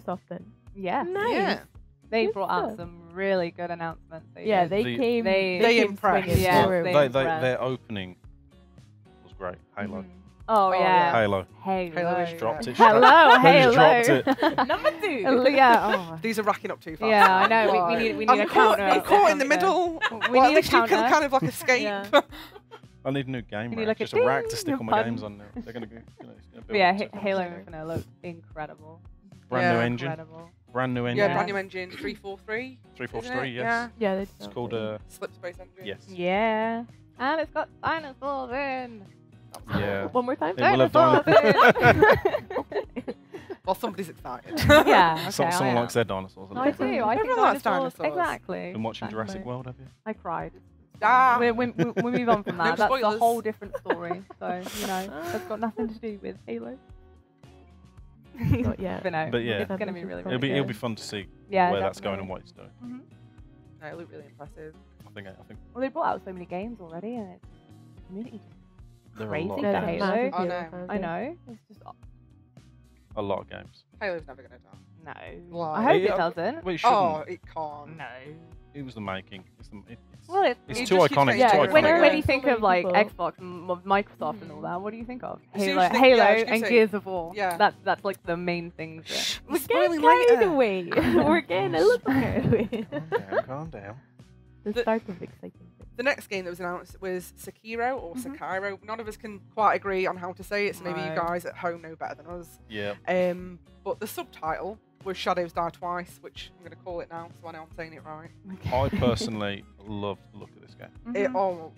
Microsoft then. Yeah. Nice. Yeah. They Good brought out stuff. some really good announcements. Yeah, did. they came. they came impressed. swinging Yeah, through. they- Their opening was great. Halo. Mhm. Oh, Oh, yeah. yeah. Halo. Halo. Halo is Dropped it. Hello, They Halo. just dropped Number 2. Yeah. Oh. These are racking up too fast. Yeah, I know. Like, We need a I'm caught, counter. I'm caught in the middle. We Well, at need a least you can counter. kind of like escape. Yeah. I need a new game You need rack. like a Just a rack to ding, stick a all my button. games on there. They're gonna go. It's gonna But build yeah, up to- Halo Infinite looks incredible. Brand Yeah. new engine. Incredible. Brand new engine. Yeah, Yeah. brand new engine 343. 343. Isn't it? Yes. Yeah, they It's called Slip space engine. yes. Yeah. And it's got dinosaurs in. Yeah. One more time. It will have Dinosaurs in. Well, somebody's excited. Yeah. Okay, Someone I likes their dinosaurs. a am. I little do. bit. I think Everyone likes dinosaurs. dinosaurs. Exactly. Been watching Jurassic Exactly. World, have you? I cried. Ah. We move on from No that. That's a spoilers. whole different story. So, that's got nothing to do with Halo. Not yet. But no, But yeah. it's going to be really, It'll really be good. it'll be fun to see Yeah, where that's going definitely. and what it's doing. Mhm. No, it looked really impressive. I think Well, they brought out so many games already, and it's the community. there are Crazy a for There's lot, a Halo. massive I Halo know. fans, I yeah. know. It's just a lot of games. Halo's never going to die. no. Why? I hope it Yeah. doesn't. Well, it shouldn't. Oh, it can't. No. It was the making. It's Well, it's It too just keeps iconic. getting It's too bigger. when, iconic. when Yeah. you think So of many like people. Xbox and Microsoft and all that, what do you think of? As soon Halo, as you think- yeah, I was gonna and say- Gears of War. Yeah. That's like the main things. that- We're We're spoiling getting carried later. away. We're getting a little carried away. Calm down. The The- start of exciting things. The next game that was announced was Sekiro or Mhm. Sekiro. None of us can quite agree on how to say it, so maybe you No. guys at home know better than us. Yeah. But the subtitle was Shadows Die Twice, which I'm going to call it now, so I know I'm saying it right. I personally love the look of this game. Mhm.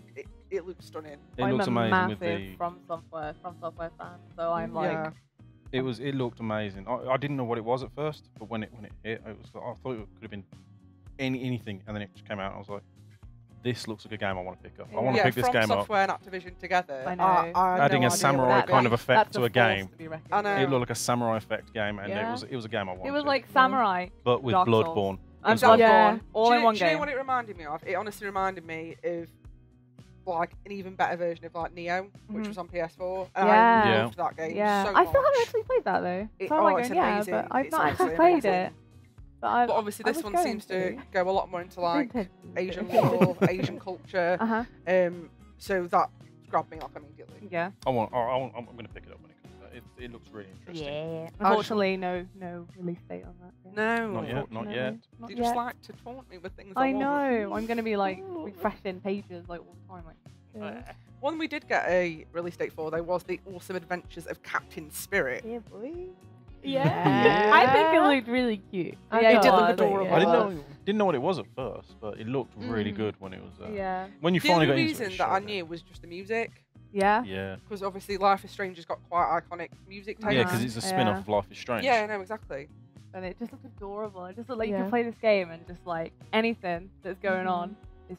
It looks stunning. It I'm looks a amazing massive with the. From Software fan, so I'm like, Yeah. It looked amazing. I didn't know what it was at first, but when it hit, I thought it could have been anything, and then it just came out. And I was like, this looks like a game I want to pick up. I want to Yeah, pick this From game up. Software and Activision together. I know. I had Adding no a idea samurai what it kind was. of effect that's to a force game. to be reckoned I know. with. It looked like a samurai effect game, and Yeah. it was a game I wanted. It was like Samurai, but with Dark Souls. Bloodborne. and as well. Bloodborne, Yeah. all do in you, one do you know game. what it reminded me of? It honestly reminded me of like an even better version of like Neo, which Mhm. was on PS4. And Yeah. I Yeah. loved that game Yeah, so I still haven't much. actually played that though. It- So I'm oh, like it's going, yeah, amazing. but I've It's not actually honestly played amazing. it. But But obviously I this was one going seems to to. go a lot more into like Nintendo. Asian lore, Asian culture. Uh-huh. So that grabbed me like immediately. Yeah. I'm going to pick it up when it comes out. It looks really interesting. Yeah. Unfortunately, no release date on that. yet. No. Not yet. Not Unfortunately. yet. Not You yet. just like to taunt me with things. I want. know. I'm gonna be like refreshing pages like all the time. Like, Yeah. One we did get a release date for though was the Awesome Adventures of Captain Spirit. Yeah, boy. Yeah. I think it looked really cute. Yeah, it did look was, adorable. I didn't was. know what it was at first, but it looked really Mm. good when it was. Yeah. When you The finally only got into reason it. that I showed knew was just the music, Yeah. Yeah. because obviously Life is Strange has got quite iconic music taste. Yeah, Yeah. because it's a spin-off of Life is Strange. Yeah, no, exactly. And it just looked adorable. It just looked like you Yeah. could play this game and just like anything that's going Mhm. on is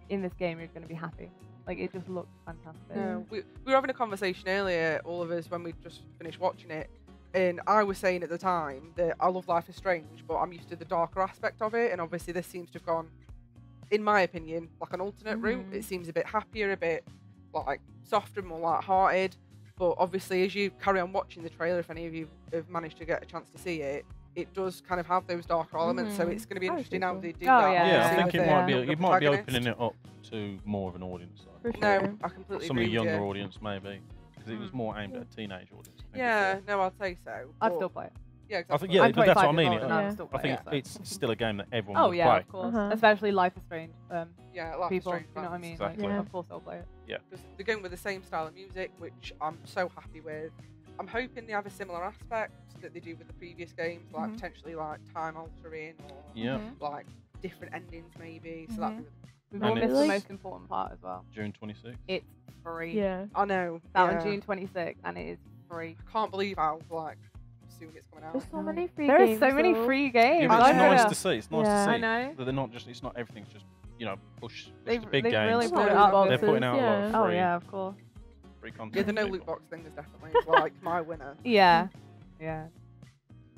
in this game, you're gonna be happy. Like it just looked fantastic. No, we were having a conversation earlier, all of us, when we just finished watching it, and I was saying at the time that I love Life is Strange, but I'm used to the darker aspect of it, and obviously this seems to have gone, in my opinion, like an alternate route. Mhm. It seems a bit happier, a bit like softer, more light-hearted. But obviously, as you carry on watching the trailer, if any of you have managed to get a chance to see it, it does kind of have those darker elements. So Mhm. it's going to be I would interesting think how so. they do Oh, that. yeah. Yeah, I See think with it the might be. younger It might be protagonist. opening it up to more of an audience. For No, sure. I completely Some of the agree with younger you. audience, maybe, because it was more aimed at a teenage audience. I think, Yeah, before. no, I'd say so. I'd but- still play it. Yeah, I exactly. think yeah, I'm that's what I 25 mean. years old and Yeah. I'm still I playing think it. So. it's still a game that everyone Oh would yeah, play. of course. Uh-huh. Especially Life is Strange. Yeah, Life is People, Strange you know what I fans. mean? Exactly. Like, Yeah. of course I'll play it. Because they're going with the same style of music, which I'm so happy with. I'm hoping they have a similar aspect that they do with the previous games, like Mhm. potentially like time altering or Yeah, Mhm. like different endings maybe. So that'd be We've And all missed the it's- most important part as well. June 26th. It's free. Yeah. I know. It's out yeah. on June 26th and it is free. I can't believe how like soon it's coming out. There's so many free There are games. so many though. free games. Yeah, but I it's know. nice to see. It's nice Yeah. to see I know. that they're not just. It's not everything's just push They- the big they games. really put it they're out putting boxes, out a lot of yeah. Oh free, yeah, of course. free content. Yeah, the no for loot people. box thing is definitely like my winner. Yeah. Yeah.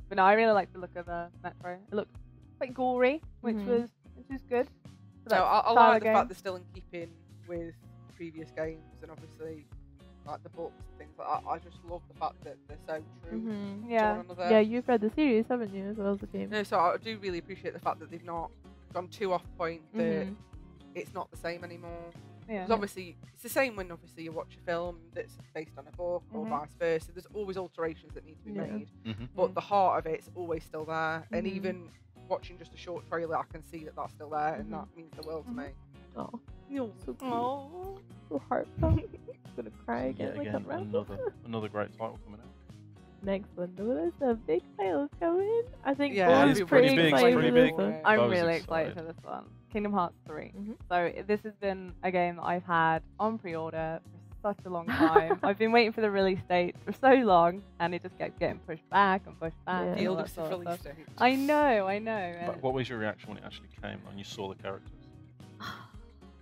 But no, I really like the look of the Metro. It looked quite gory, which Mhm. was good. For No, that I style like of the game. fact they're still in keeping with previous games, and obviously like the books and things like that. I just love the fact that they're so true Mhm. to Yeah. one another. Yeah, you've read the series, haven't you, as well as the game? No, so I do really appreciate the fact that they've not gone too off point. That Mhm. it's not the same anymore. Yeah. 'Cause obviously, it's the same when obviously you watch a film that's based on a book or Mhm. vice versa. There's always alterations that need to be Yeah. made, Mhm. but the heart of it's always still there. And Mhm. even watching just a short trailer, I can see that that's still there, and Mhm. that means the world to me. Oh, You're so cute. Oh. So heartfelt. I'm gonna cry Yet again. Like again, a another great title coming out. Next one, though, there's some big titles coming. I think Yeah, Bo's it's pretty pretty big, excited pretty for this big. one. I'm Bo's really excited. excited for this one. Kingdom Hearts 3. Mhm. So this has been a game that I've had on pre-order for such a long time. I've been waiting for the release date for so long, and it just kept getting pushed back and pushed back. Yeah. and the all that eldest sort of release stuff. date. I know. And But what was your reaction when it actually came and you saw the characters?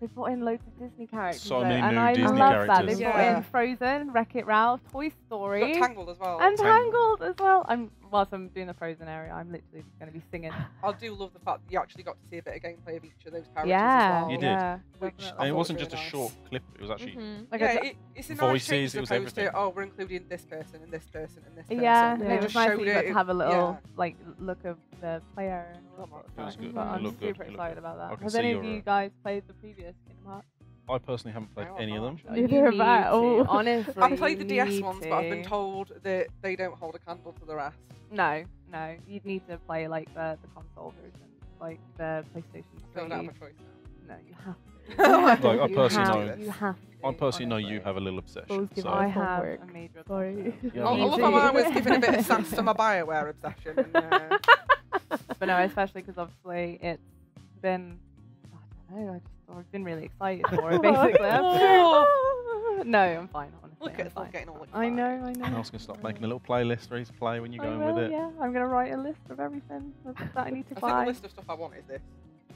they brought in loads of Disney characters. So though, many and new I Disney love that. characters. They brought Yeah. in Frozen, Wreck-It Ralph, Toy Story, Got Tangled as well. and Tangled. Tangled as well. Whilst I'm doing the Frozen area, I'm literally just going to be singing. I do love the fact that you actually got to see a bit of gameplay of each of those characters Yeah, as well. You did. yeah. Which definitely. I And it thought wasn't was just a really short clip; it was actually Mhm. Like Yeah, a- it's a nice voices, change it as was opposed to, everything. oh, we're including this person and this person and this person. Yeah, and Yeah. they it was just nice showed that you got it. to have a little Yeah. like look of the player and all that sort of It was stuff. good. But It I'm looked good. super It looked excited good. about I that. can Has see any of your, you guys played the previous Kingdom Hearts? I personally haven't played No, any of I've them. not. Neither You have I. need to. Oh. Honestly, I've played the you DS need ones, but I've been to. told that they don't hold a candle to the rest. No, you'd need to play like the console version, like the PlayStation So I 3. don't have a choice. No, you have to. Like, I You personally have- know- You have to. I personally know you honestly. have a little obsession. Bo's giving So I us have homework. a major Sorry. obsession. Yeah, I me love too. how I was giving a bit of sass for my Bioware obsession. And, But no, especially because obviously it's been, I don't know, I've been really excited for it basically. No, I'm fine, honestly. look I'm at us all fine. getting all excited. I know. I'm also gonna start making a little playlist for you to play when you're I going will, with it. yeah. I'm gonna write a list of everything that I need to I think buy. the list of stuff I want is this.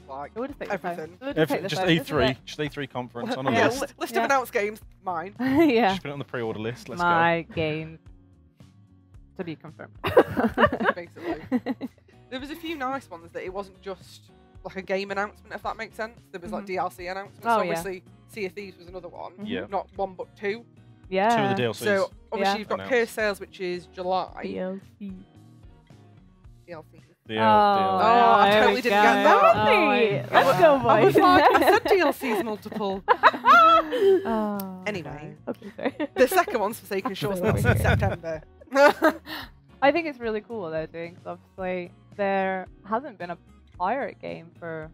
Like, We'll just take the phone. everything. We'll just take the Just phone, isn't E3, it? just E3 conference on a Yeah, list. list Yeah. of announced games, mine. Yeah. Just put it on the pre-order list. Let's My game to be confirmed. Basically. There was a few nice ones that it wasn't just like a game announcement, if that makes sense. There was like DLC announcements. Oh, So yeah. obviously, Sea of Thieves was another one. go. Yeah. Not one, but two. Yeah. Two of the DLCs. So obviously, Yeah. you've got Announced. Curse Sales, which is July. DLC. DLC. The Oh, I there totally we didn't go. get that. Oh, Hey, my let's God. go, I was boys. like, I said DLC's multiple. Oh, Anyway. Okay, sorry. The second one's Forsaken Shores, and that's in September. I think it's really cool what they're doing because obviously there hasn't been a pirate game for.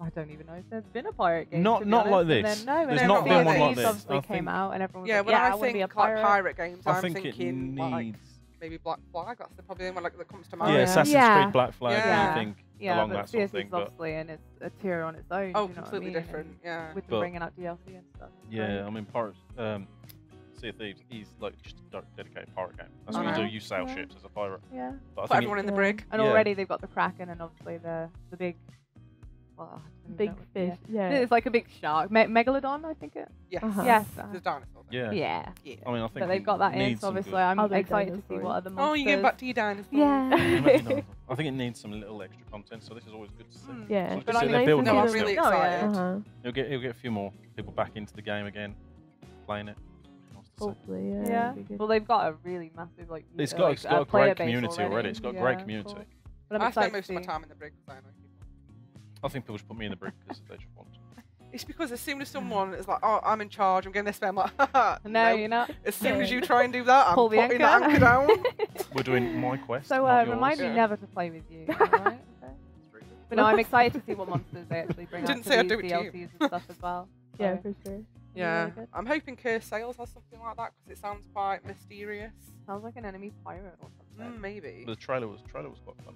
I don't even know if there's been a pirate game. Not- to be not honest. like And this. then, no, There's and not then been Sea one of like Thieves this. obviously I came think- out and everyone was yeah, like, when yeah, I want to be a think like pirate. pirate games, I I'm think it thinking like needs. maybe Black Flag. That's the probably the one like, that comes to Oh, mind. Yeah, yeah. Assassin's Yeah. Creed Black Flag. Yeah. I think Yeah, along but that Sea sort of of thing. Thieves But obviously, and it's a tier on its own. Oh, you know what I completely mean? different. And Yeah. with them But- bringing out DLC and stuff. it's yeah, great. I mean, Sea of Thieves is like just a dedicated pirate game. That's I what you do. know. You sail Yeah. ships as a pirate. Yeah. But I Put think everyone in the yeah. brig. And Yeah. already they've got the Kraken and obviously the big. Well, I don't even Big know what- fish. Yeah. Yeah. It's like a big shark. Megalodon, I think it. Yes. Uh-huh. Yes. The dinosaurs. yeah. Yeah. Yeah. I mean, I think But they've got that in, needs so some obviously good- I'm Other excited to see dinosaurs. what other Oh, monsters. you get back to your dinosaurs. Yeah. I think it needs some little extra content, so this is always good to see. Mm. Yeah. So it's But good to I see mean, they're nice building to No, see I'm it them- really still. excited. Uh-huh. He'll get a few more people back into the game again, playing it. Nice to see. Hopefully, yeah. Yeah. it'd be good. Well, they've got a really massive like. It's like, got it's got a player great base community already. It's got a great Yeah, community. cool. But I'm I spent excited most to of my see. time in the brig because I know people. I think people just put me in the brig because they just want to. It's because as soon as someone is like, "Oh, I'm in charge. I'm getting this," way," I'm like, "Haha, No, nope." you're not. As soon as you try and do that, I'm Pull the putting that anchor. anchor down. We're doing my quest. So not yours. remind me Yeah. never to play with you. Alright? Okay. But no, I'm excited to see what monsters they actually bring Didn't out say for I'd these do it to you. DLCs and stuff as well. Yeah, So, for sure. Yeah, really good. I'm hoping Curse Sales has something like that because it sounds quite mysterious. Sounds like an enemy pirate or something. Maybe. The trailer was quite fun.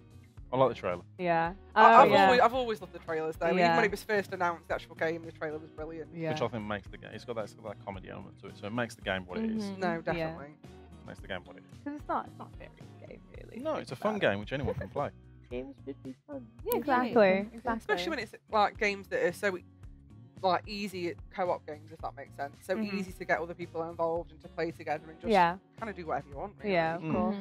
I like the trailer. Yeah. I've yeah. I've always loved the trailers though. Even Yeah. when it was first announced, the actual game, the trailer was brilliant. Yeah. Which I think makes the game. It's got that comedy element to it, so it makes the game what it is. Mhm. No, definitely. Makes the game what it is. Because it's not a serious game really. No, it's a fun game which anyone can play. Games should be fun. Yeah, exactly. Especially when it's like games that are so like easy co-op games, if that makes sense. So Mhm. easy to get other people involved and to play together and just Yeah. kind of do whatever you want. Really. Yeah, of Mm. course.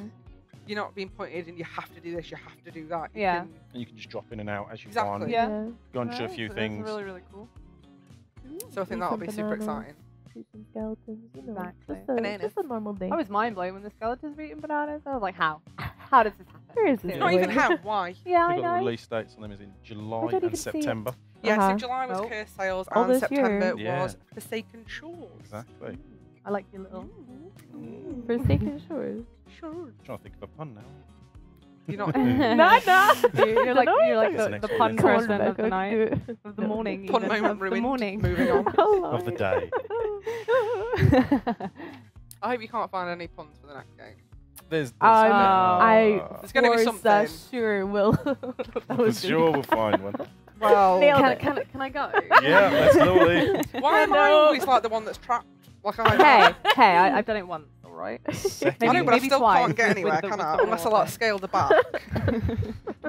You're not being pointed and you have to do this, you have to do that. You Yeah. can- And you can just drop in and out as you Exactly. want. Yeah. Go and do a Right, few so things. That's really, really cool. So I think that'll be super exciting. shoot some skeletons. You know, Exactly. Bananas. just a normal day. I was mind blown when the skeletons were eating bananas. I was like, how? How does this happen? Where is this It's Seriously. not even how, why? Yeah, I We've got the know. release dates on them is in July don't and even see it. September. Yeah, so Uh-huh. July was Oh. Cursed Sales Oh, and this September year. was Forsaken Shores. Exactly. I like your little. Forsaken Shores. Sure. I'm trying to think of a pun now. You're not Nah. You're like Dunno. you're like It's the next pun one. Come on, person of Rebecca, the I night, can do it. of the morning, Pun even, moment of the ruined. morning. Moving on. Oh, Of the Lord. day. I hope you can't find any puns for the next game. There's I There's gonna be Forza something. sure will. That for was really sure we'll find one. Well, Nailed Can it. I go? Yeah, let's do it. why am I No. always like the one that's trapped? Like I Hey, I've done it once, all right. I Second, know, but I maybe still twice can't get with anywhere, the- can with I? the Unless I water. like scale the back.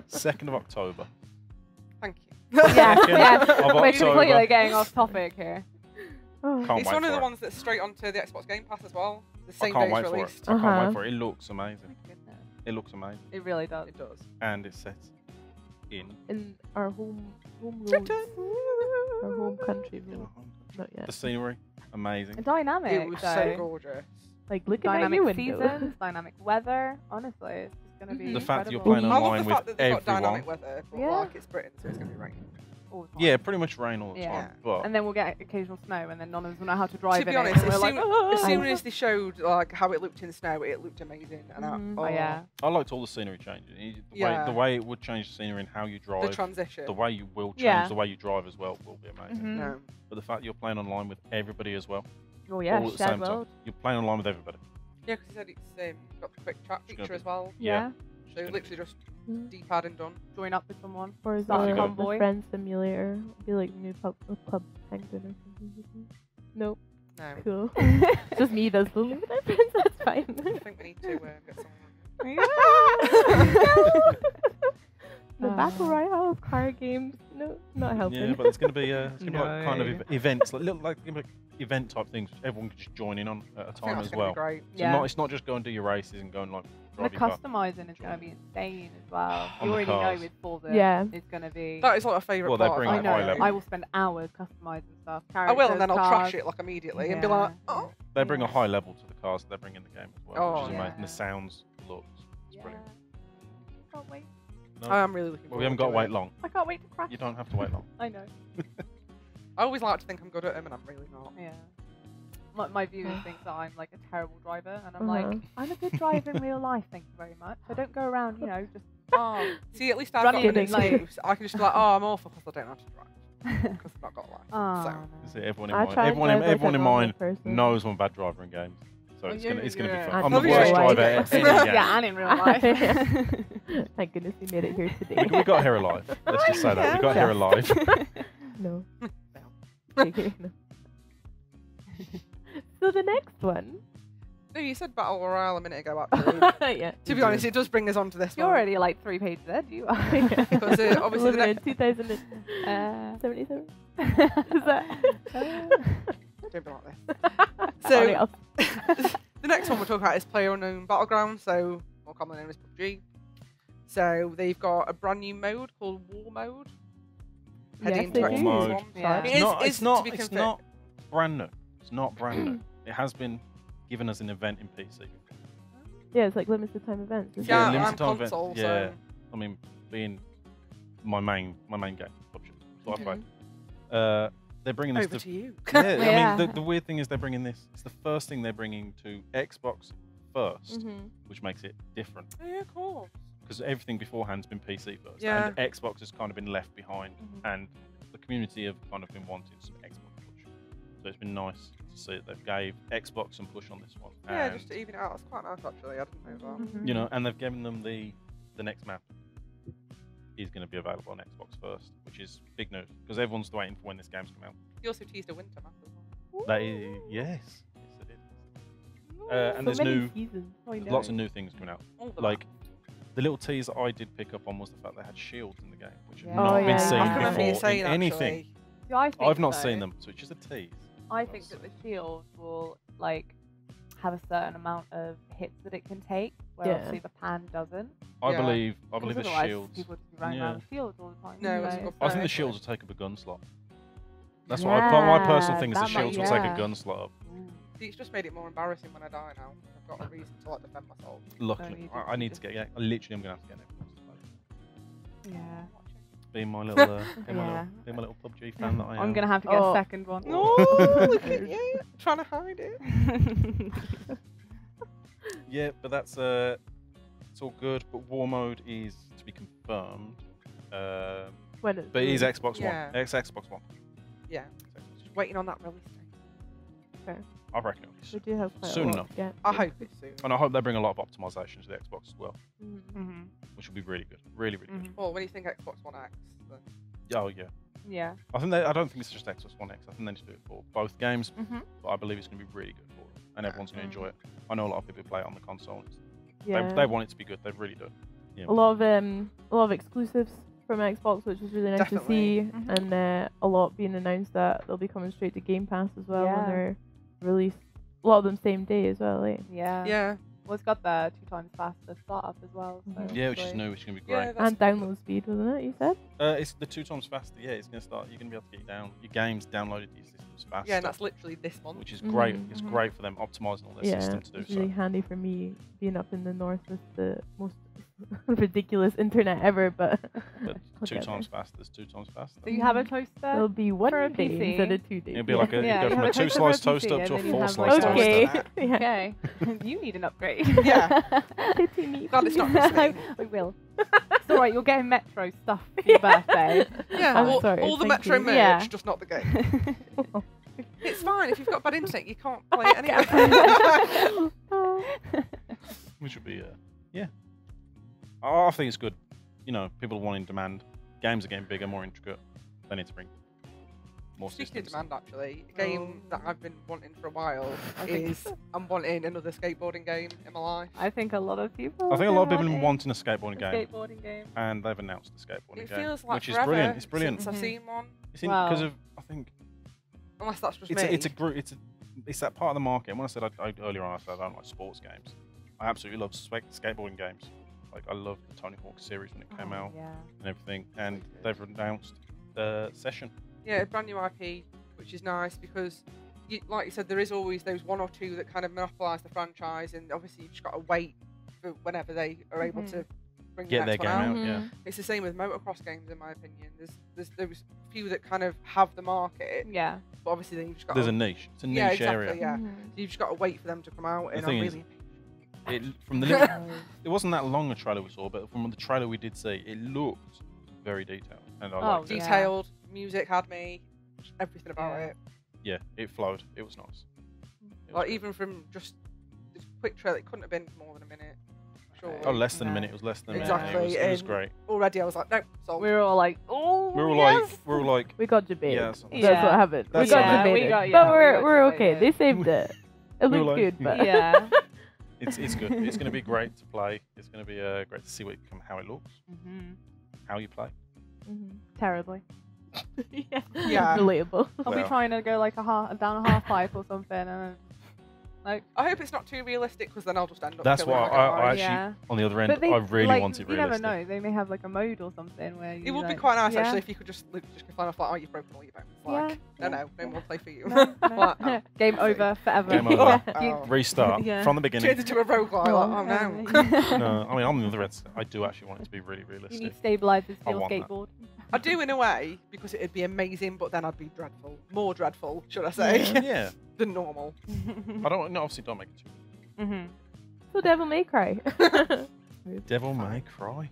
2nd of October. Thank you. Yeah, Second yeah. of We're October. completely getting off topic here. Oh. Can't It's wait one of for the it. ones that's straight onto the Xbox Game Pass as well. The I same can't day wait it's for it. released. I can't Uh-huh. wait for it. It looks amazing. Goodness. It looks amazing. It really does. It does. And it's set in In our home roads. Britain. Our home country in road. a home country. Not yet. The scenery, amazing. And dynamic. It was so though. gorgeous. Like looking at Dynamic you window. seasons, dynamic weather. Honestly, it's just gonna be Mhm. The fact that you're incredible. playing I love online the with fact that they've got everyone. dynamic weather, but Yeah. like it's Britain, so it's going to be raining. All the time. Yeah, pretty much rain all the Yeah. time. But And then we'll get occasional snow, and then none of us will know how to drive To be in honest, it. And as we're soon, like, "Oh." as soon I- as they showed like how it looked in snow, it looked amazing. And Mhm. Oh yeah. I liked all the scenery changes. Yeah. The way it would change the scenery and how you the drive, transition. the way you will change Yeah. the way you drive as well will be amazing. Mhm. No. But the fact that you're playing online with everybody as well, Oh yeah. all at the Shared same world. time, you're playing online with everybody. Yeah, because he said it's got the quick chat It's gonna feature be- as well. Yeah. So gonna literally just Mhm. D-pad and done. Join up with someone. Forza, Start a the convoy. friend simulator. Be like new club penguin or something. Nope. No. Cool. Just me does the live with my friends. That's fine. I think we need to get someone. The battle royale of car games. No, not helping. Yeah, but it's going to be like kind of No. events, like event type things, which everyone can just join in on at a I think time that's as gonna well. be great. So Yeah. it's not just go and do your races and go and like The drive your car. customizing is going to be insane as well. On You the already know cars. with Forza, Yeah. it's going to be. That is like a favourite Well, they part. bring of I a that high know. game. level. I will spend hours customizing stuff. I will, and then I'll characters, trash cars. it like immediately and be like, Yeah. oh. They bring a Yeah. high level to the cars that they bring in the game as well, Oh, which is yeah. amazing. The sounds, the looks, it's Yeah. brilliant. Can't wait. No, I am really looking well, forward we haven't got to to wait it. long. I can't wait to crash. You don't have to wait long. I know. I always like to think I'm good at them, and I'm really not. Yeah. My viewers think that I'm like a terrible driver, and I'm Uh-huh. like, I'm a good driver in real life, thank you very much. I don't go around, you know, just Oh, see, at least I've Running got an in, like- excuse. I can just be like, oh, I'm awful because I don't know how to drive. Because I've not got a license. oh, So. no. You see, everyone in I mind, try and drive like everyone a in normal mind person. knows I'm a bad driver in games. So Oh, it's yeah, gonna be yeah. fun. I I'm the love worst your driver life. in any game. Yeah, and in real life. Thank goodness we made it here today. We got here alive. Let's just say that we got here alive. No. Okay, no. So the next one. No, you said Battle Royale a minute ago, actually. Yeah. To be honest, it does bring us on to this You're one. already like 3 pages ahead, you are. Because obviously the Living next... in 2077. Uh, Is that? Don't be like this. Sorry, So, I'll- the next one we're talking about is PlayerUnknown Battlegrounds, so more commonly known as PUBG. So they've got a brand new mode called War Mode. Heading Yes, they into do. War mode. Xbox One. Yeah. It is, not, is it's not, to be it's confirmed. not brand new. It's not brand new. It has been given as an event in PC. Yeah, it's like limited time events. isn't Yeah, it? limited and time event. console, Yeah, so... I mean, being my main game, PUBG. That's what I Mhm. play. They're bringing this Over to to you. yeah, Yeah. I mean, the weird thing is they're bringing this. It's the first thing they're bringing to Xbox first, Mhm. which makes it different. Yeah, of course. Because everything beforehand has been PC first, Yeah. and Xbox has kind of been left behind, Mhm. and the community have kind of been wanting some Xbox push. So it's been nice to see that they've gave Xbox some push on this one. Yeah, and, just to even it out. It's quite nice, actually. I didn't know that. Mhm. you know, and they've given them the next map is going to be available on Xbox first, which is big news because everyone's waiting for when this game's come out. You also teased a winter map as well. That is, yes, it is. And So there's many new, seasons. there's lots of new things coming out. All the Like the little tease that I did pick up on was the fact they had shields in the game, which have Yeah. not Oh, been yeah, seen yeah. I can remember you before saying in anything. actually. See, I think I've not so. seen them, so it's just a tease. I think that the shield will like have a certain amount of hits that it can take, where Yeah. obviously the pan doesn't. I Yeah. believe Because the otherwise shields. people just be running Yeah. around with shields all the time. No, so- it's a good I think the point. shields will take up a gun slot. That's what my personal Yeah, thing is the that might- shields will take a yeah. gun slot. See, it's just made it more embarrassing when I die now. I've got a reason to like defend myself. Luckily, you I need to get. I literally am gonna have to get an Xbox to play. Yeah. Be my little, Yeah. be my little PUBG fan that I am. I'm gonna have to get Oh. a second one. No, look at you, trying to hide it. Yeah, but that's it's all good. But War mode is to be confirmed. When it's But it is released. Xbox Yeah. One. Xbox One. Yeah, just waiting on that release date. I reckon it'll be We soon. do have quite Soon a lot enough. to get. I hope it's soon. And I hope they bring a lot of optimization to the Xbox as well, Mhm. which will be really good. Really, really good. Mhm. Well, when you think Xbox One X, then Oh yeah. Yeah. I don't think it's just Xbox One X. I think they need to do it for both games. Mhm. But I believe it's going to be really good for them, and everyone's going to enjoy it. I know a lot of people who play it on the console. Yeah. They want it to be good. They really do. Yeah. a lot of exclusives from Xbox, which is really nice to see, Definitely. Mhm. and a lot being announced that they'll be coming straight to Game Pass as well when Yeah. they're released. A lot of them same day as well, eh? Yeah. yeah, Well, it's got the 2 times faster startup as well. So Mhm. Yeah, which is hopefully- new, which is going to be yeah, great. that's And download speed, wasn't it? You said. It's the 2 times faster. Yeah, it's going to start. You're going to be able to get your games downloaded to your systems faster. yeah, and that's literally this month. which is great. Mhm. It's Mhm. great for them optimizing all their Yeah, system to do it's so. really handy for me being up in the north with the most ridiculous internet ever, but But I'll 2 get times faster is 2 times faster. So you have a toaster? it'll be one For a day PC. instead of 2 days. It'll be like a Yeah, you you go from have a a 2 toaster for a slice toaster PC up to a and then you 4 have, slice like, toaster. Okay. toaster. Okay. You need an upgrade. Yeah. Tmi Glad it's not E3. listening. I will. It's alright, you're getting Metro stuff for your birthday. Yeah, I'm all, sorry, all the thank Metro you. merch, Yeah. just not the game. It's fine if you've got bad internet, you can't play it anyway. Which would be yeah. I think it's good. You know, people are wanting demand. Games are getting bigger, more intricate. They need to bring more Speaking of systems. demand, actually, a game that I've been wanting for a while I think- is I'm wanting another skateboarding game in my life. I think a lot of people I think a lot of people have been want wanting a skateboarding game, skateboarding game. and they've announced the skateboarding It game, feels like which is forever brilliant. It's brilliant. since I've Mhm. seen one. It's because Wow. of I think Unless that's just it's me. it's that part of the market. And when I said earlier on, I said I don't like sports games. I absolutely love skateboarding games. Like I love the Tony Hawk series when it came Oh, out Yeah. and everything, and they've announced the session. Yeah, a brand new IP, which is nice because, like you said, there is always those one or two that kind of monopolise the franchise, and obviously you've just got to wait for whenever they are able to bring Get the their next game one out. out. Yeah. It's the same with motocross games, in my opinion. There's those few that kind of have the market, Yeah. but obviously then you've just got There's to, a niche. It's a niche yeah, exactly, area. yeah. Mhm. So you've just got to wait for them to come out, The and thing I'm is- really From the little, it wasn't that long a trailer we saw, but from the trailer we did see, it looked very detailed, and I liked it. yeah. detailed. Music had me, just everything about Yeah. it. Yeah, it flowed. It was nice. It was Like good. even from just this quick trailer, it couldn't have been more than a minute. Sure. Oh, less than a No. minute. It was less than a Exactly, minute. It was and- great. Already, I was like, no, sold. We were all like, oh, We were yes. like, We got debated. yeah. So That's Yeah. what happened. That's we got what debated. happened. but We we're got okay. They debated. saved it. It We were looked like, good, but Yeah. it's good. It's going to be great to play. It's going to be great to see how it looks, Mhm. how you play. Mhm. Terribly. yeah. Yeah. Relatable. I'll be Well. trying to go like down a half pipe or something, and like I hope it's not too realistic because then I'll just end up. That's killing why my I guy. actually, Yeah. on the other end, but they, I really like, want it you never realistic. know. They may have like a mode or something where you. It would be like, quite nice yeah. actually if you could just go find off like, oh, you've broken all your bones. Like, Yeah, no more play for you. No, no. Like, oh, Game sorry. over forever. Game over. Oh. Restart Yeah. from the Turns beginning. into a roguelike. Like, oh no. No, I mean on the other end, I do actually want it to be really You realistic. need stabilizers I for your want that. skateboard. I do in a way because it'd be amazing, but then I'd be dreadful, more dreadful, should I say, Yeah, than normal. I don't. No, obviously, don't make it too. Mhm. So Devil May Cry. Devil May Cry.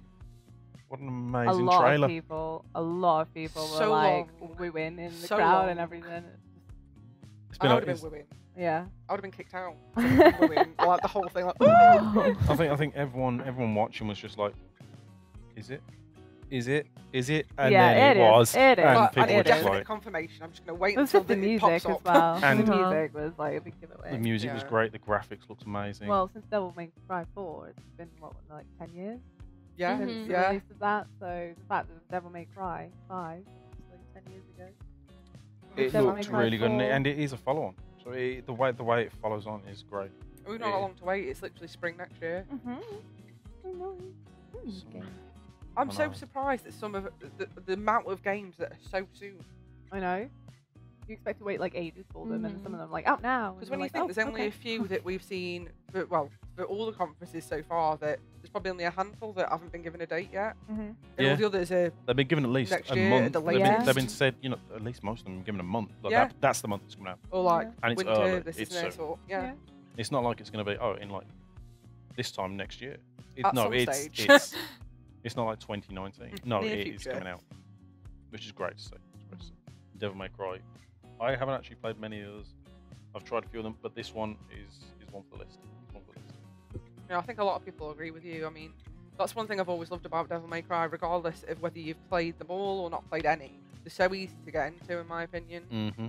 What an A amazing lot trailer. of people were So like long. wooing in the So crowd long. and everything. It's I been, would have it's- been wooing. Yeah. I would have been kicked out. Wooing, like the whole thing. Like, "Ooh." I think everyone watching was just like, is it? Is it? Is it? And Yeah, then it it is, was. it is. And But I people need were just definite like, confirmation. I'm just going to wait It was until just the it music pops as up. well. And- the Uh-huh. music was like a big giveaway. the music was Yeah. great. The graphics looked amazing. Well, since Devil May Cry 4, it's been what, like 10 years Yeah, since Mhm. the yeah. release of that. So the fact that Devil May Cry 5 was like 10 years ago. it Devil May looked Cry really good, 4. and it is a follow-on. So the way it follows on is great. We've not got long to wait. It's literally spring next year. So- I'm I so know. surprised at some of the amount of games that are so soon. I know. You expect to wait like ages for them, and some of them are like out now. Because and when you're you like, think oh, there's only okay. a few that we've seen, for all the conferences so far, that there's probably only a handful that haven't been given a date yet. Mhm. And all the others are They've been given at least next a year month. at the They've latest. been said, you know, at least most of them given a month. Like Yeah. that's the month it's coming out. or like And it's winter, early. this It's is soon. or yeah. It's not like it's going to be in like this time next year. At No, some it's stage. it's not like 2019. No, Near it is future. coming out, which is great to see. It's great to see. Devil May Cry. I haven't actually played many others. I've tried a few of them, but this one is one for the list. One for the list. Yeah, I think a lot of people agree with you. I mean, that's one thing I've always loved about Devil May Cry, regardless of whether you've played them all or not played any. They're so easy to get into, in my opinion. Mm-hmm.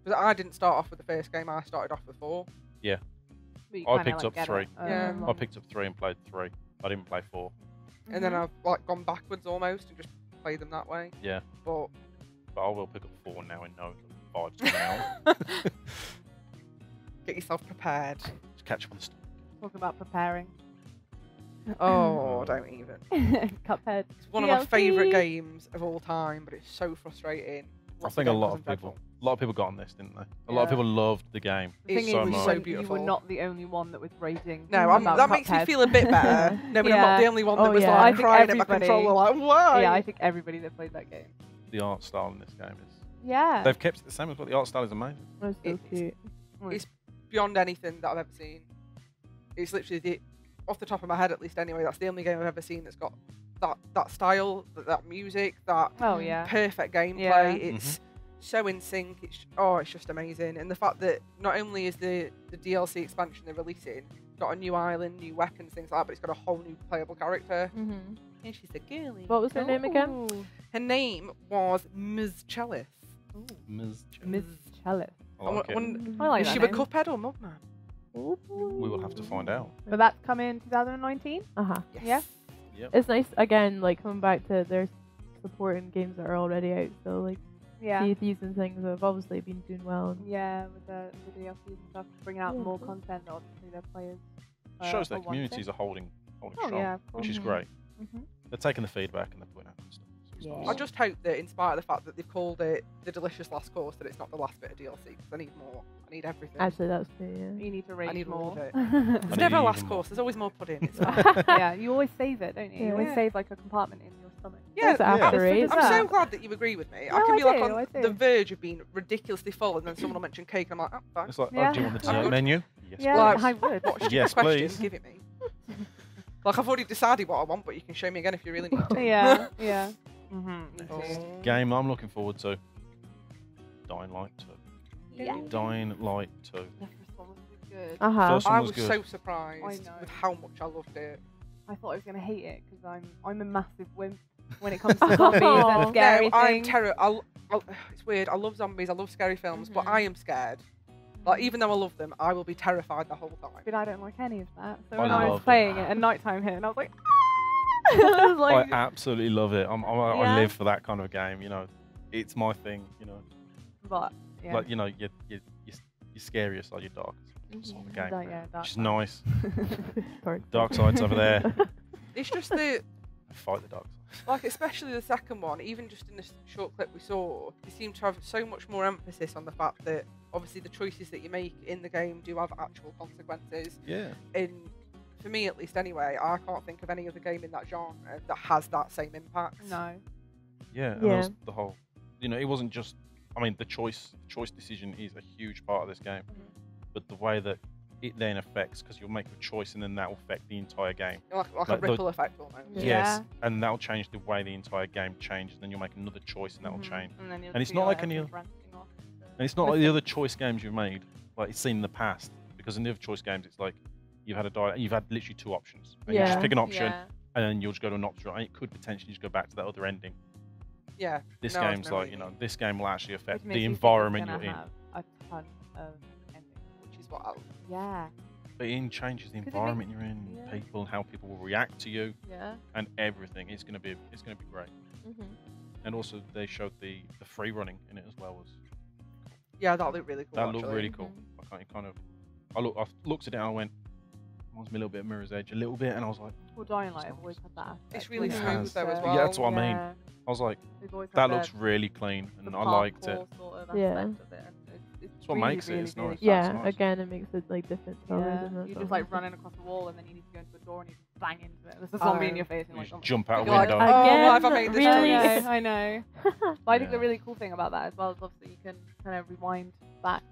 Because I didn't start off with the first game, I started off with 4. But you I kinda, picked like, up get 3. it, Yeah. along. I picked up 3 and played 3. I didn't play 4. And then I've like gone backwards almost and just played them that way. Yeah, But but I will pick up 4 now and know that 5's coming out. get yourself prepared. Just catch up on the story. Talking about preparing. Oh, don't even. Cuphead. It's one of my favourite DLC. games of all time, but it's so frustrating. I Once think the a game lot wasn't of people, dreadful. a lot of people got on this, didn't they? A lot of Yeah. people loved the game. The It's thing so is, much. so you beautiful. were not the only one that was raging. No, about that makes me Cuphead. feel a bit better. No, but I'm not Yeah. the only one that Oh, was yeah. I like think crying at my everybody- controller, like, why? Yeah, I think everybody that played that game. The art style in this game is. Yeah. They've kept it the same as what the art style is amazing. That's so It's- cute. it's beyond anything that I've ever seen. It's literally off the top of my head, at least anyway. That's the only game I've ever seen that's got that style, that music, that Oh yeah. perfect gameplay. Yeah. It's so in sync. It's just amazing. And the fact that not only is the DLC expansion they're releasing got a new island, new weapons, things like that, but it's got a whole new playable character. Mm-hmm. And she's a girly. What was her name again? Ooh. Her name was Ms. Chalice. Ms. Miss Chalice. I like it. I like Is that she name. a Cuphead or Mugman? We will have to find out. But that's coming 2019. Uh-huh. Yeah. Yep. It's nice again, like coming back to their supporting games that are already out. So like Yeah. Thieves and things have obviously been doing well. And Yeah, with the DLCs and stuff, bringing out Yeah. more content that obviously their players. Shows are that communities are holding Oh, strong, yeah, of which is course. great. Mm-hmm. They're taking the feedback and they're putting out good stuff. So it's Yeah. nice. I just hope that, in spite of the fact that they've called it the delicious last course, that it's not the last bit of DLC. Because I need more. I need everything. actually, that's true. Yeah. You need to rate I need more of it. more. There's I never a need last even course. more. There's always more pudding. It's fine. Yeah, you always save it, don't you? You Yeah. always Yeah. save like a compartment in your stomach. Yeah, That's after Yeah. it. I'm so that. glad that you agree with me. I No, can I be like do, on I the do. verge of being ridiculously full, and then someone will mention cake, and I'm like, oh, fine. It's like, Yeah. do you want the I'm dessert good. menu? Yes, Yeah, Like, I would. What a stupid Yes, question. please. Give it me. Like, I've already decided what I want, but you can show me again if you really need to. Yeah, yeah. Oh. Game I'm looking forward to. Dying Light 2. Yeah. Dying Light 2. The first one was really good. Uh-huh. First one I was was good. so surprised I know. with how much I loved it. I thought I was gonna hate it because I'm a massive wimp when it comes to zombies and No, scary I'm things. it's weird. I love zombies. I love scary films, but Mhm. I am scared. Like, even though I love them, I will be terrified the whole time. But I don't like any of that. So I when I was loved it. playing it and nighttime hit, and I was like, I was like, I absolutely love it. I Yeah. live for that kind of game. You know, it's my thing. You know, but yeah. like you know, you're scary side, you're dark. It's on the game. Dark- yeah, dark Which is side. nice. Dark Dark side's over there. It's just the Fight the dark side. like, especially the second one. Even just in this short clip we saw, they seem to have so much more emphasis on the fact that obviously the choices that you make in the game do have actual consequences. Yeah. And for me, at least, anyway, I can't think of any other game in that genre that has that same impact. No. Yeah. And Yeah. that was the whole. You know, it wasn't just. I mean, the choice decision is a huge part of this game, but the way that it then affects, because you'll make a choice and then that will affect the entire game. Like a Like the- ripple effect almost. Yeah. Yes, and that'll change the way the entire game changes. Then you'll make another choice, and that will Mhm. change. And, then you'll And it's feel not like any everything other- branching off into- And it's not like the other choice games you've made, like it's seen in the past. Because in the other choice games, it's like you've had you've had literally 2 options, and you just Yeah. pick an option, Yeah. and then you'll just go to an option, and it could potentially just go back to that other ending. Yeah. This No, I game's know what like, you you know, mean. this game will actually Which affect makes the you think it's environment gonna you're in. have a ton of endings. Which is what I Yeah. But it changes the 'Cause it environment you're in, yeah. people, and how people will react to you, Yeah. and everything. It's gonna be great. And also they showed the free running in it as well. Yeah, that looked really cool. That looked actually. really cool. I looked at it and I went, reminds me a little bit of Mirror's Edge, a little bit, and I was like, Well, Dying Light have always had that. It's aspect, really which smooth is, though as well. Yeah, that's what I mean. Yeah. I was like, They've always that had looks really clean, the and I liked it. parkour sort of Yeah. aspect of it, and it's That's what really, makes it, really, it's really nice. fun. Yeah, nice. again, it makes it like different colors. Yeah, And that's you're all. just like running across the wall, and then you need to go into a door, and you just bang into it. There's a Oh. zombie in your face, and You you're like, just jump out a You're like, window. oh, why Again? have I made this Really? choice? I know. But I think the Yeah. really cool thing about that as well is obviously you can kind of rewind back.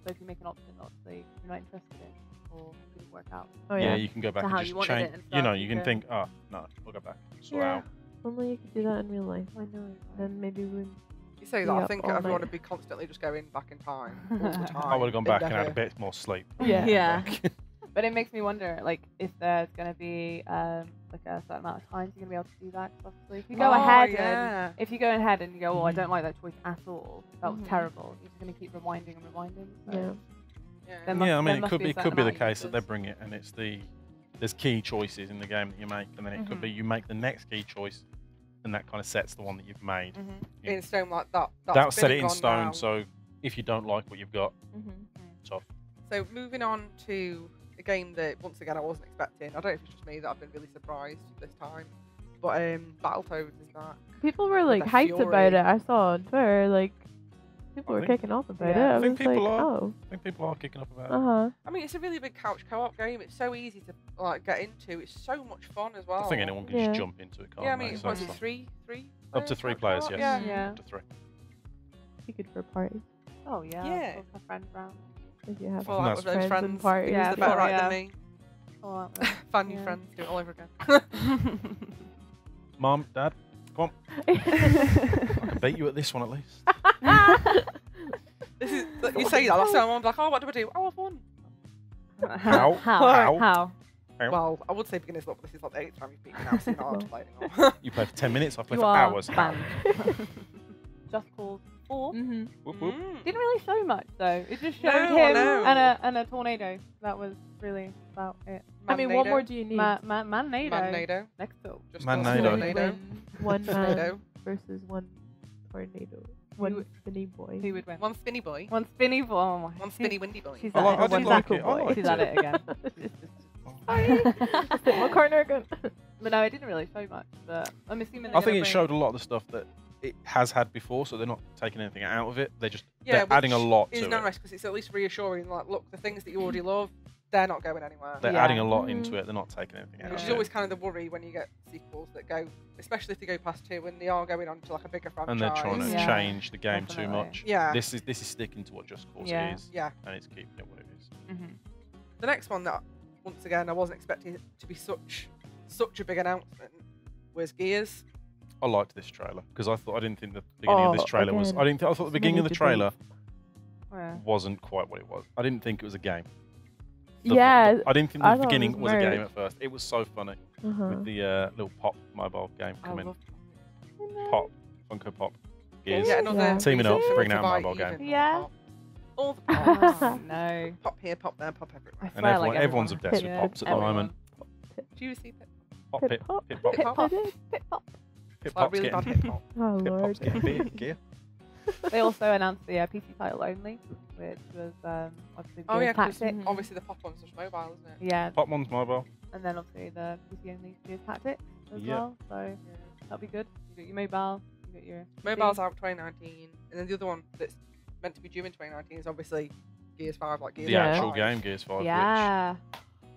So if you make an option that obviously you're not interested in or it didn't work out. Oh Yeah, yeah. you can go back To and how just you wanted change. it and You stuff, know, you you can can- think, oh no, we'll go back. Sort Yeah. out. Only you could do that in real life. I know. Then maybe we. You say Be that, I up think all everyone night. would be constantly just going back in time all the time. I would have gone They'd back and had a never- bit more sleep. Yeah. Yeah. But it makes me wonder, like, if there's going to be like a certain amount of times you're going to be able to do that. 'Cause obviously, if you go Oh, ahead yeah. and if you go ahead and you go, oh, I don't like that choice at all. That was Mhm. terrible. You're just going to keep rewinding and rewinding. So Yeah. Yeah. There must- Yeah, I mean, there it must could be be a it could certain be the amount of case that they uses. bring it and it's there's key choices in the game that you make, and then it could be you make the next key choice, and that kind of sets the one that you've made. In Yeah. stone like that. That set it in gone stone. now. So if you don't like what you've got, Mm-hmm. tough. So moving on to a game that once again I wasn't expecting. I don't know if it's just me that I've been really surprised this time, but Battletoads is that. People were like the hyped fury. about it. I saw on Twitter like people I were think- kicking off about Yeah. it. I I think was like, people are. oh, I think people are kicking up about uh it. huh. I mean, it's a really big couch co-op game. It's so easy to like get into. It's so much fun as well. I think anyone can Yeah. just jump into it, can't Yeah, I they? mean, it's So what is it's it, fun. three? Up to 3 players, co-op? yes. Yeah. Yeah. Up to 3. You could for parties Oh yeah. Yeah. Of course, my friend round. if you have Fall out with those friends and friends. parties. Yeah, They're better fall- right yeah. than me. Oh, Find new Yeah. friends. Do it all over again. Mum, Dad, come on. I can beat you at this one at least. This is you say that. Last time I'm like, oh, what do I do? Oh, I've won. How? How? How? Well, I would say beginner's luck, but this is like the 8th time you've beaten me now, so you're not allowed to play anymore. You play for 10 minutes, I play You for are hours. How? banned. Just Cause 4. Mm-hmm. Whoop, whoop. Mm. Didn't really show much though. It just showed No, him no. and a tornado. That was really about it. I mean, what more do you need? Man-nado. Manado. Next to. Just Manado. called Manado. One man Tornado. versus one tornado. One would- spinny boy. Who would win? One spinny boy. One spinny boy. Oh my. One spinny windy boy. She's I at like- it. I did One like tackle it. I boy. liked She's at it again. Sit in my corner again. But no, it didn't really show much. But I'm assuming. I think it showed a lot of the stuff that it has had before, so they're not taking anything out of it. They're just they're adding a lot to It's it. nice because it's at least reassuring. Like, look, the things that you already love, they're not going anywhere. They're Yeah. adding a lot Mhm. into it. They're not taking anything out Which of is it. always kind of the worry when you get sequels that go, especially if they go past 2 and they are going on to like a bigger franchise. And they're trying to Yeah. change the game too Definitely. much. Yeah. This is sticking to what Just Cause Yeah. is, Yeah. and it's keeping it what it is. Mm-hmm. The next one that, once again, I wasn't expecting it to be such a big announcement was Gears. I liked this trailer because I didn't think the beginning of this Oh, trailer was. again, I thought the so beginning of many the trailer Yeah. wasn't quite what it was. I didn't think it was a game. Yeah. I didn't think I the thought it beginning was was a game merch. at first. It was so funny Uh-huh. with the little Pop mobile game I coming. love Pop, Funko Pop, Gears. Yeah, another Yeah. Teaming up, reason bringing to out a buy mobile even game. Yeah. Pop. All the Oh, pops. no. Pop here, pop there, pop everywhere. I And swear, everyone, like everyone's everyone. obsessed Yeah, with Pops at the everyone. moment. Do you see Pip? Pop, Pip Pip, pop. Pip Pop, Pip pop. Pip pop. Pip Like Pop's really bad getting hip hop. Oh Pip lord. Pop's getting big gear. They also announced the PC title only, which was obviously Oh yeah, Gears because Tactics. obviously the pop one's just mobile, isn't it? Yeah, Pop one's mobile. and then obviously the PC only Gears Tactics as Yeah. well. So that'll be good. You got your mobile, you got your Mobile's out 2019, and then the other one that's meant to be due in 2019 is obviously Gears 5, like Gears The Yeah. 5. actual game, Gears 5. Yeah.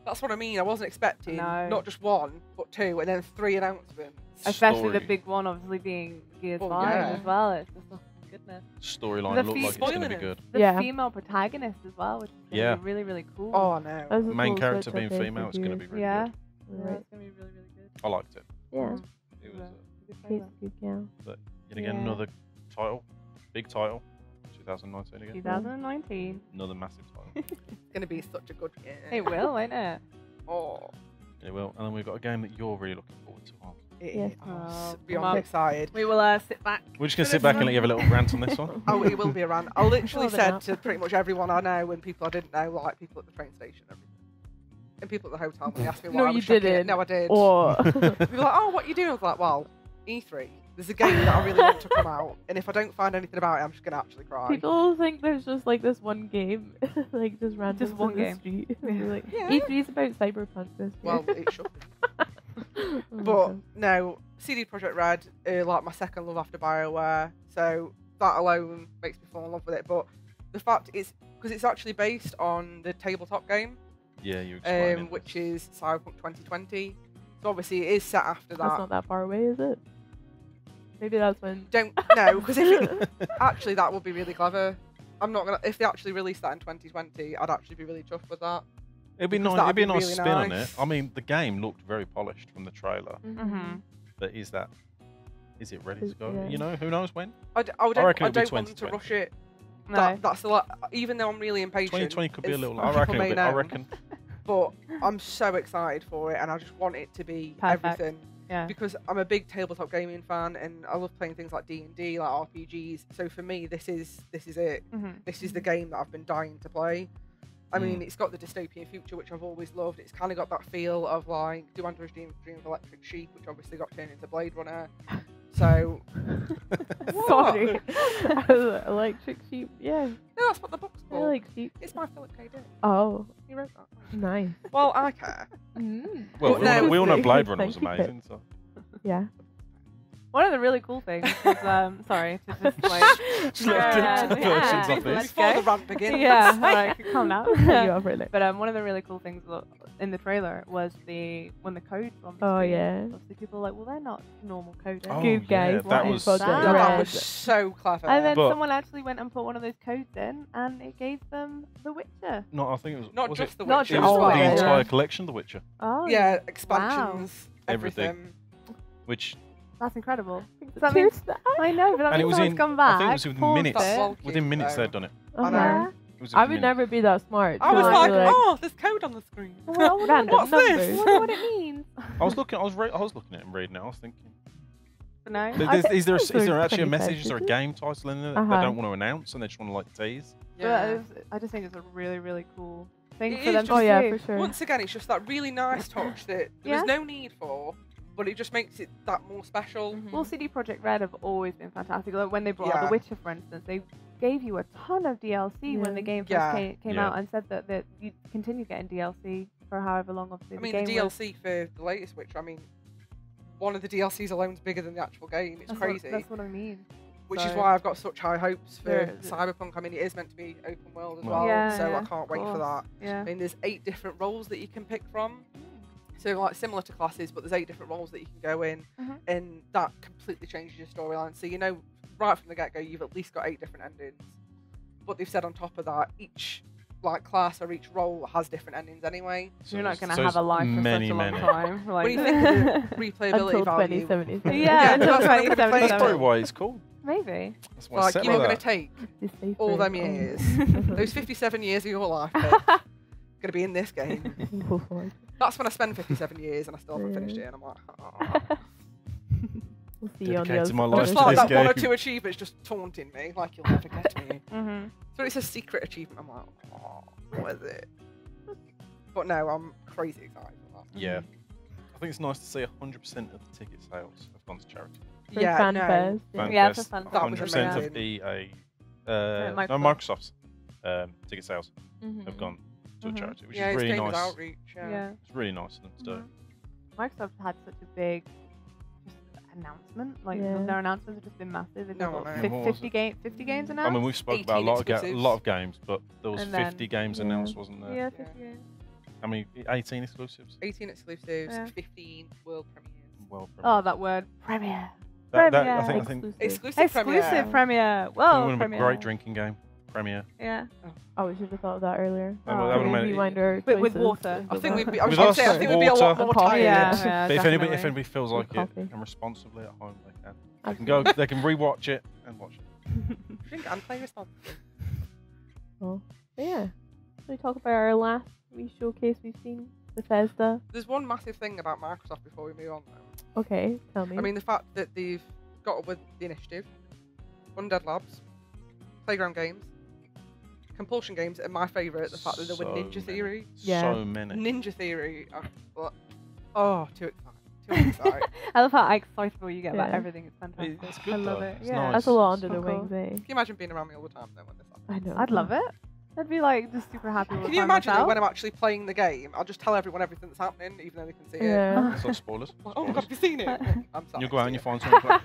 That's what I mean. I wasn't expecting No. not just 1, but 2, and then 3 announcements. Especially the Story. big one, obviously being Gears Oh, 5 yeah. as well. It's just, oh my goodness. Storyline The looked like it's feed- going to be Spoiling it. good. The Yeah. female protagonist as well, which is gonna Yeah. be really, really cool. Oh no. That's a Main cool character switch being up there female for is going to be Gears. really yeah. good. Yeah, Right. it's gonna be really, really good. I liked it. Yeah. Mhm. It was Yeah. Good Case trailer. good gal. yet again Yeah. another title, big title, 2019 again. 2019. Another massive title. It's going to be such a good game. It will, won't it? Oh, It will. And then we've got a game that you're really looking forward to. Aren't we? Yes. I'm Oh, beyond come on. excited. We will sit back. We're just going to sit back and let you have a little rant on this one. Oh, it will be a rant. I literally More than said that. to pretty much everyone I know and people I didn't know, like people at the train station and everything. And people at the hotel when they asked me why No, I you was checking it. didn't. No, I did. Or People were like, oh, what are you doing? I was like, well, E3. There's a game that I really want to come out, and if I don't find anything about it, I'm just gonna actually cry. People think there's just like this one game, like just random Just one in the game. street. Yeah. Like, Yeah. E3 is about Cyberpunk this year. Well, it should be. Oh my But God. no, CD Projekt Red, like my second love after BioWare, so that alone makes me fall in love with it. But the fact is, because it's actually based on the tabletop game, Yeah, you explained which is Cyberpunk 2020. So obviously it is set after That's that. not that far away, is it? Maybe that's when. Don't know, because if actually that would be really clever. I'm not gonna. If they actually released that in 2020, I'd actually be really chuffed with that. It'd be Because nice. It'd that'd be a be nice really spin on it. nice. I mean, the game looked very polished from the trailer, Mm-hmm. but is it ready to Is- go? yeah. You know, who knows when? I reckon don't it'll be want them to 2020. rush it. No. That's a lot. Even though I'm really impatient. 2020 could be a as little. some I reckon. people may I know, reckon. But I'm so excited for it, and I just want it to be Perfect. everything. Yeah. Because I'm a big tabletop gaming fan, and I love playing things like D&D, like RPGs. So for me, this is it. Mm-hmm. This is the game that I've been dying to play. I mean, Mm. it's got the dystopian future, which I've always loved. It's kind of got that feel of like Do Androids Dream of Electric Sheep, which obviously got turned into Blade Runner. So Sorry. Electric sheep. Yeah, no, that's what the book's I called. like sheep. It's by Philip K. Dick. Oh, He wrote that. nice. Well, I care. Mm. Well, But no, we all know it's- Blade Runner was thank you, amazing. So. Yeah. One of the really cool things is, sorry, to just like, Just left it to the person's office. let's Before go. the rant begins. Yeah, alright, calm Cut you down. off right there. But one of the really cool things in the trailer was when the codes were on the Oh, screen. yeah. Obviously, people were like, well, they're not normal coders. Oh, Good guys. yeah, that What was. is that? Yeah, that Red. was so clever. And then But- someone actually went and put one of those codes in, and it gave them The Witcher. No, I think it was. Not was just it? The Not Witcher. It just was Oh, the yeah. entire collection of The Witcher, Oh, Yeah, expansions, Everything. everything. which That's incredible. Tears that means- to the I know, but that And it means was someone's in- come I back. think it was within paused minutes. it. Well, within minutes though. they'd done it. Oh, I know. yeah. It was I within would minutes. never be that smart. I was to, like, oh, there's code on the screen. Well, I Random What's this? numbers. wonder what it means. I was looking. I was looking at it and reading it. I was thinking, But no. is there think they're actually a 25 message? Is there a digits. game title in there that they Uh-huh. don't want to announce and they just want to like tease? But I just think it's a really, really cool thing It for is them to just- Oh yeah, do. for sure. Once again, it's just that really nice touch that there was Yeah. no need for, but it just makes it that more special. Mhm. Well, CD Projekt Red have always been fantastic. Like when they brought out Yeah. The Witcher, for instance, they gave you a ton of DLC when the Yeah. game first Yeah. came Yeah. out, and said that you'd continue getting DLC for however long. Obviously, I mean, the the game was. DLC for the latest Witcher, I mean, one of the DLCs alone is bigger than the actual game. It's That's crazy. That's what I mean. Which is So- why I've got such high hopes for There- Cyberpunk. I mean, it is meant to be open world as Well- well, Yeah, so yeah, I can't of wait for that. course. Yeah. I mean, there's 8 different roles that you can pick from. So, like, similar to classes, but there's 8 different roles that you can go in, Mhm. and that completely changes your storyline. So, you know, right from the get-go, you've at least got 8 different endings. But they've said on top of that, each like class or each role has different endings anyway. So you're not going to so have a it's life for many, such a long many. time. Like, When you think of the replayability Until value, 2077. yeah, until that's what I'm gonna be playing. That's 2077. probably why it's cool. Maybe. That's why it's like set you're like going that. to take Just stay all free. them Oh. years, those 57 years of your life, going to be in this game. Lord. That's when I spend 57 years and I still haven't finished it, and I'm like, oh. We'll see you on the Dedicated other my other life Just to like this that one or game. 2 achievements just taunting me, like you'll never get me. Mm-hmm. So it's a secret achievement. I'm like, oh, what is it? But no, I'm crazy excited for that. Yeah. I think it's nice to see 100% of the ticket sales have gone to charity. For Yeah, fan no. fest, yeah. Fan Yeah, Fest, for fan fest. That was 100% of amazing. EA, Microsoft. no, Microsoft's ticket sales Mhm. have gone to a Mhm. charity, which Yeah, is it's really game with nice. outreach. Yeah. It's really nice of them to do. Mhm. Microsoft had such a big just announcement. Like Yeah. their announcements have just been massive. They've No, got I know. What was 50 games announced. I mean, we've spoken about 18 a exclusives. lot of games, but there was And then- 50 games Yeah. announced, wasn't there? Yeah, 50 50 games. How many? 18 exclusives. 18 exclusives, Yeah. 15 world premieres. Well, Oh, that word. Premiere. I Premiere. think Exclusive, Exclusive premiere. that Whoa, would have been a premiere. great drinking game. Premiere. Yeah. Oh, we should have thought of that earlier. That would have made it- Rewind our With choices. water. I think we'd be. I was With going us, to say, I think we'd be a lot water, more coffee. tired. Yeah, But if definitely. anybody feels like it Coffee. and responsibly at home, they can go. They can rewatch it and watch it. Drink and play responsibly. Well, so yeah. Should we talk about our last showcase we've seen? Bethesda. There's one massive thing about Microsoft before we move on, though. Okay, tell me. I mean, the fact that they've got up with the Initiative, Undead Labs, Playground Games, Compulsion Games, and my favourite, the fact that they're with So Ninja many. Theory. Yeah. So many. Ninja Theory. Oh, too excited. Right. I love how excitable you get about Yeah. everything. It's fantastic. It's good I love though. it. It's Yeah. nice. That's a lot It's under the so cool. wings, eh? Can you imagine being around me all the time then when this happens? I know. I'd love it. I'd be like just super happy all the Can you time imagine that myself. when I'm actually playing the game, I'll just tell everyone everything that's happening, even though they can see it. Yeah. It's like spoilers. Like, oh my god, have you seen it? I'm sorry. You go out and you find something. Like,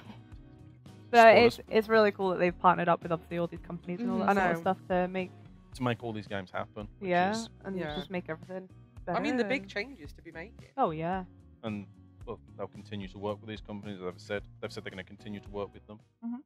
But Spoilers. it's really cool that they've partnered up with obviously all these companies and all Mhm. that I sort of know. stuff to make to make all these games happen. Which yeah is, and Yeah. just make everything better. I mean, the big and- changes to be making. Oh yeah. and well, they'll continue to work with these companies. They've said they're going to continue to work with them. Mhm.